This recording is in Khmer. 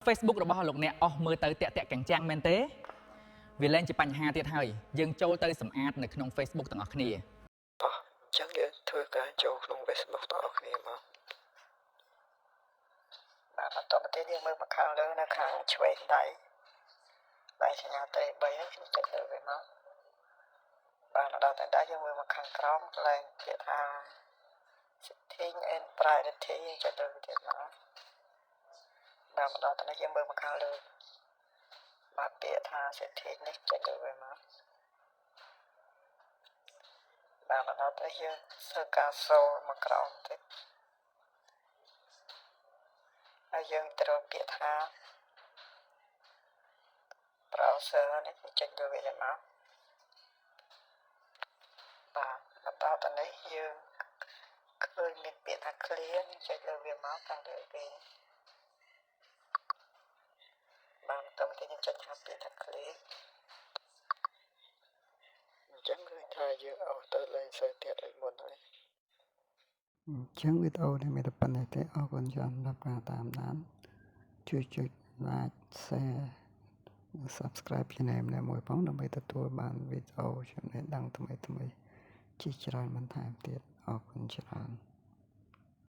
Facebook របស់លោកអ្នកអស់មើលទៅតាក់កញ្ចាំងមែនទេវាលែងជាបញ្ហាទៀតហើយយើងចូលទៅសម្អាតនៅក្នុង Facebook ទាំងអស់គ្នាអញ្ចឹងយើងធ្វើការចូលក្នុង Facebook ទាំងអស់គ្នាមកបាទបន្តមកទៀតយើងមើលមកខាងលើនៅខាងឆ្វេងដៃសញ្ញាតេ3ហើយខ្ញុំចុចលើវាមកបាទដល់តែដៃយើងមើលមកខាងក្រោមកន្លែងពាក្យថា Setting and Privacy ចុចលើវាទៀតមកបាទមកដល់តែនេះយើងមើលមកខាងលើបាទពាក្យថា Setting នេះចុចលើវាមកបាទមកដល់តែយើងធ្វើការសូលមកក្រោមតិចហើយយើងត្រូវពាក្យថា browser នេះចុចលើវាទៅមកបាទមកដល់តែនេះយើងឃើញមានពាក្យថា clear ចុចលើវាមកខាងលើគេបាទបន្តមកទៀតយើងចុចខាងពាក្យថា clear អញ្ចឹងឃើញថាយើងអស់ទៅលេងសូវទៀតដូចមុនហើយអញ្ចឹងវីដេអូនេះមានតែប៉ុណ្្នេះទេអរគុណច្រើនសម្រាប់ការតាមដានជួយចុច like share និង subscribe channel នេះមួយផងដើម្បីទទួលបានវីដេអូចំណេះដឹងថ្មីៗជាច្រើនបន្ថែមទៀតអរគុណច្រើន